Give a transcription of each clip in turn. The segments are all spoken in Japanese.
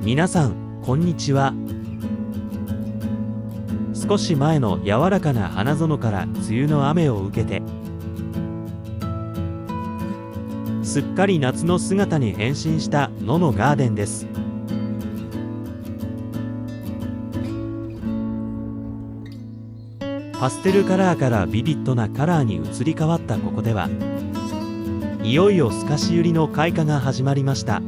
皆さんこんにちは。少し前の柔らかな花園から梅雨の雨を受けて、すっかり夏の姿に変身した野のガーデンです。パステルカラーからビビッドなカラーに移り変わったここでは、いよいよスカシユリの開花が始まりました。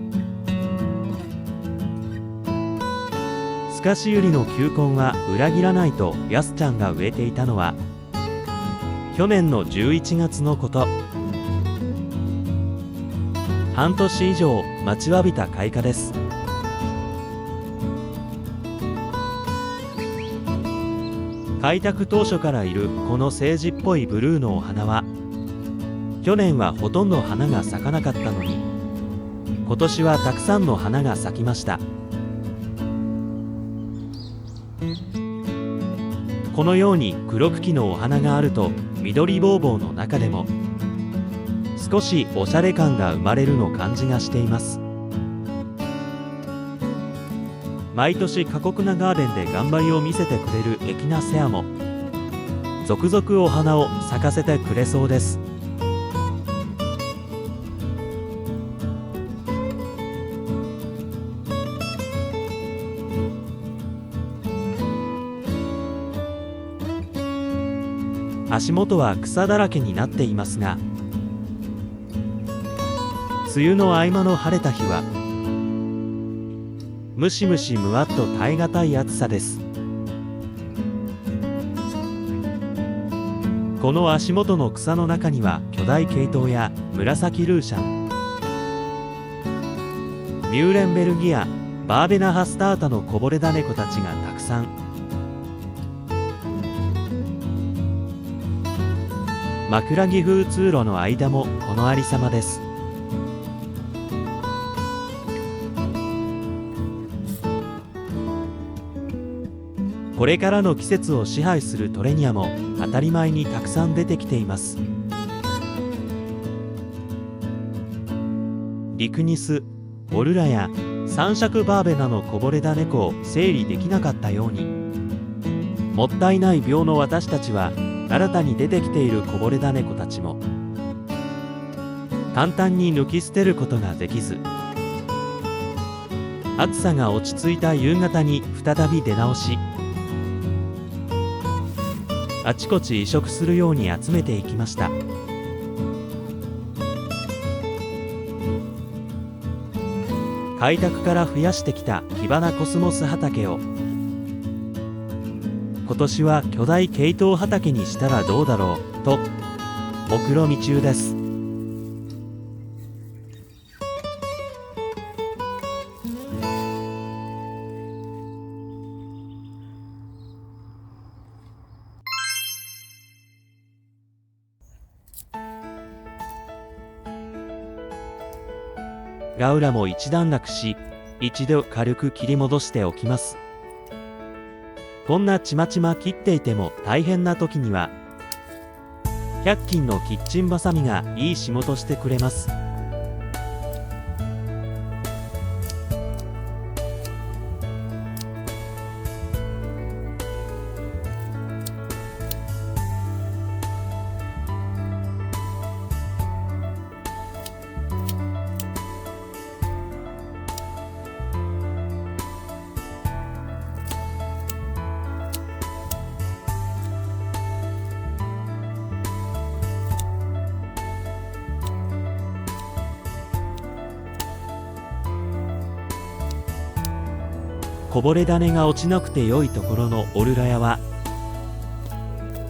スカシユリの球根は裏切らないとヤスちゃんが植えていたのは去年の11月のこと。半年以上待ちわびた開花です。開拓当初からいるこのセージっぽいブルーのお花は、去年はほとんど花が咲かなかったのに、今年はたくさんの花が咲きました。このように黒茎のお花があると、緑ぼうぼうの中でも少しおしゃれ感が生まれるの感じがしています。毎年過酷なガーデンで頑張りを見せてくれるエキナセアも続々お花を咲かせてくれそうです。足元は草だらけになっていますが、梅雨の合間の晴れた日はムシムシむわっと耐え難い暑さです。この足元の草の中には巨大ケイトウや紫ルーシャン、ミューレンベルギア、バーベナハスタータのこぼれだ猫たちがたくさん。枕木風通路の間もこのありさまです。これからの季節を支配するトレニアも当たり前にたくさん出てきています。リクニス、オルラや三尺バーベナのこぼれだ猫を整理できなかったように、もったいない病の私たちは新たに出てきているこぼれだ猫たちも簡単に抜き捨てることができず、暑さが落ち着いた夕方に再び出直し、あちこち移植するように集めていきました。開拓から増やしてきたキバナコスモス畑を今年は巨大ケイトウ畑にしたらどうだろうと目論見中です。ガウラも一段落し、一度軽く切り戻しておきます。こんなちまちま切っていても大変な時には100均のキッチンバサミがいい仕事してくれます。こぼれ種が落ちなくて良いところのオルラヤは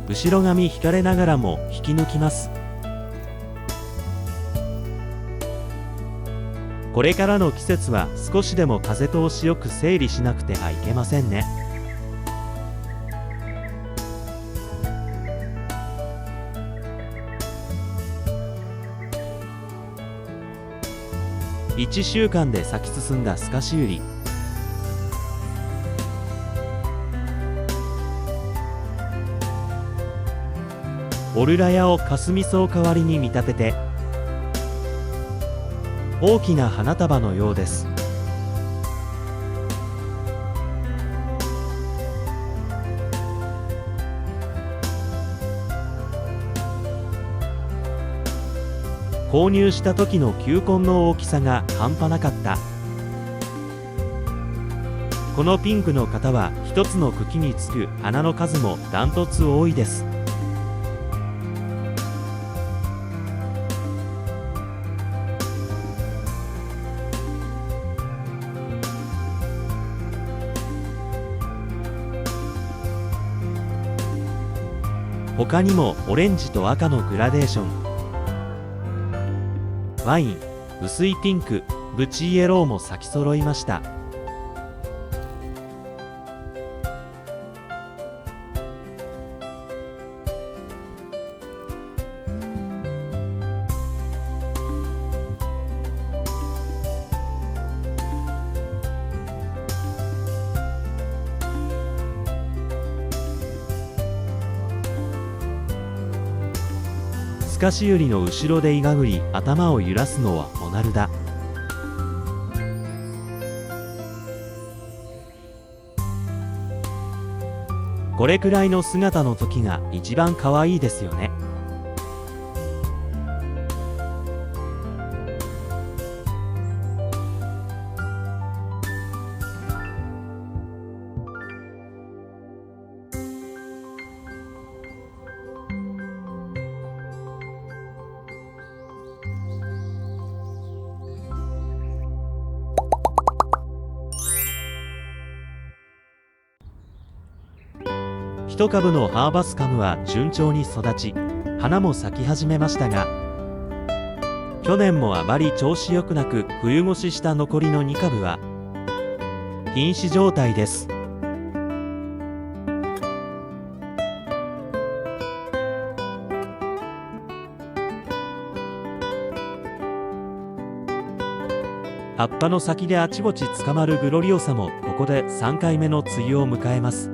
後ろ髪引かれながらも引き抜きます。これからの季節は少しでも風通しよく整理しなくてはいけませんね。1週間で咲き進んだスカシユリ。オルラヤをカスミソウ代わりに見立てて大きな花束のようです。購入した時の球根の大きさが半端なかった。このピンクの型は一つの茎につく花の数もダントツ多いです。他にもオレンジと赤のグラデーション、ワイン、薄いピンク、ブチイエローも咲き揃いました。スカシウリの後ろでいがぐり頭を揺らすのはモナルダ。これくらいの姿の時が一番可愛いですよね。一株のハーバスカムは順調に育ち、花も咲き始めましたが、去年もあまり調子よくなく冬越しした残りの2株は瀕死状態です。葉っぱの先であちこち捕まるグロリオサもここで3回目の梅雨を迎えます。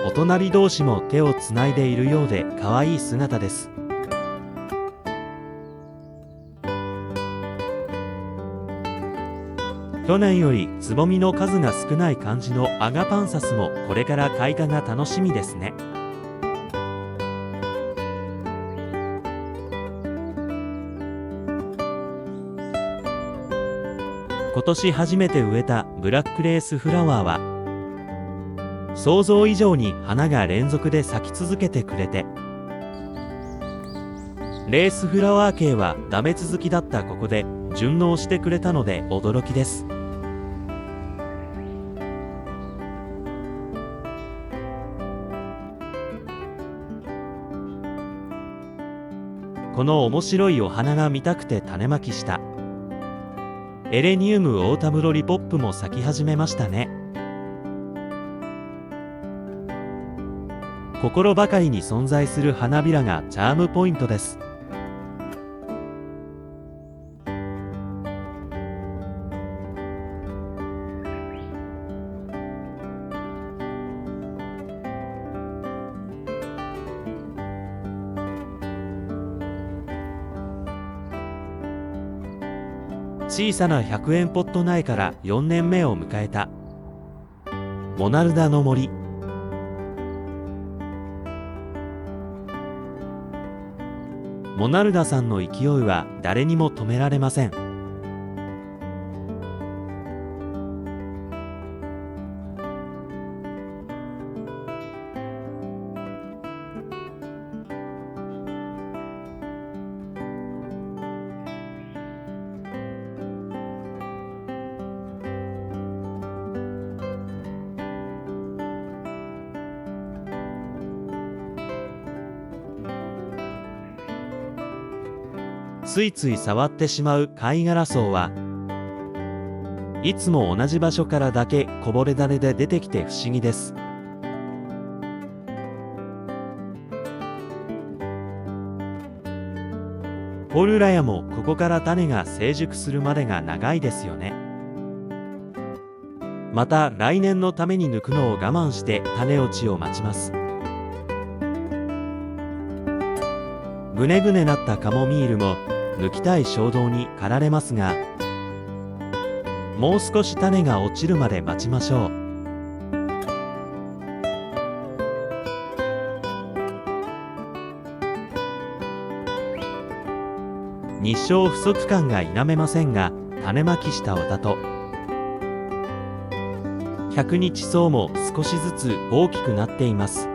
お隣同士も手をつないでいるようで可愛い姿です。去年よりつぼみの数が少ない感じのアガパンサスもこれから開花が楽しみですね。今年初めて植えたブラックレースフラワーは想像以上に花が連続で咲き続けてくれて、レースフラワー系はダメ続きだったここで順応してくれたので驚きです。この面白いお花が見たくて種まきしたエレニウムオータムロリポップも咲き始めましたね。心ばかりに存在する花びらがチャームポイントです。小さな100円ポット苗から4年目を迎えたモナルダの森。モナルダさんの勢いは誰にも止められません。ついつい触ってしまう貝殻草はいつも同じ場所からだけこぼれ種で出てきて不思議です。ポルラヤもここから種が成熟するまでが長いですよね。また来年のために抜くのを我慢して種落ちを待ちます。ぐねぐねなったカモミールも抜きたい衝動に駆られますが、もう少し種が落ちるまで待ちましょう。日照不足感が否めませんが、種まきしたおだと100日草も少しずつ大きくなっています。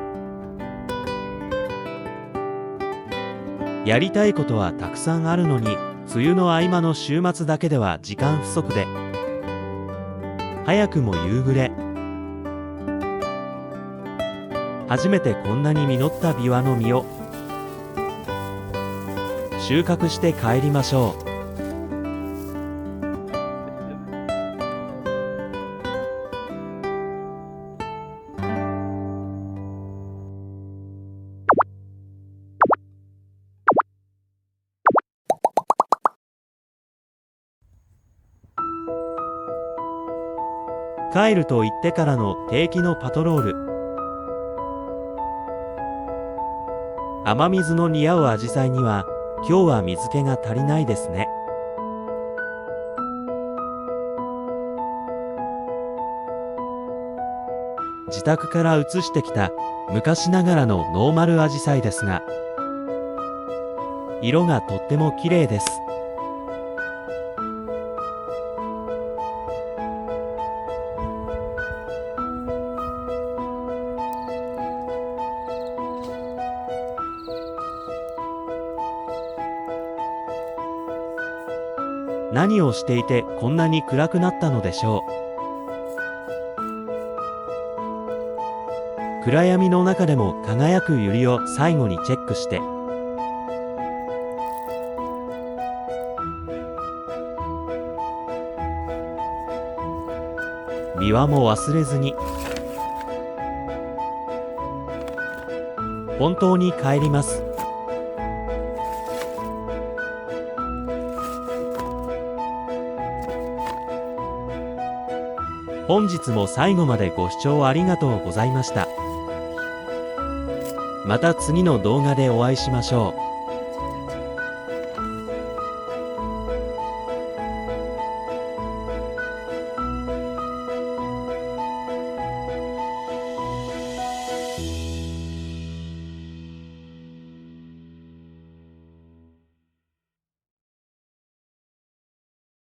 やりたいことはたくさんあるのに、冬の合間の週末だけでは時間不足で、早くも夕暮れ。初めてこんなに実ったビワの実を収穫して帰りましょう。帰ると言ってからの定期のパトロール。雨水の似合うアジサイには今日は水気が足りないですね。自宅から移してきた昔ながらのノーマルアジサイですが、色がとっても綺麗です。何をしていてこんなに暗くなったのでしょう。暗闇の中でも輝く百合を最後にチェックして、ビワも忘れずに。本当に帰ります。本日も最後までご視聴ありがとうございました。また次の動画でお会いしましょう。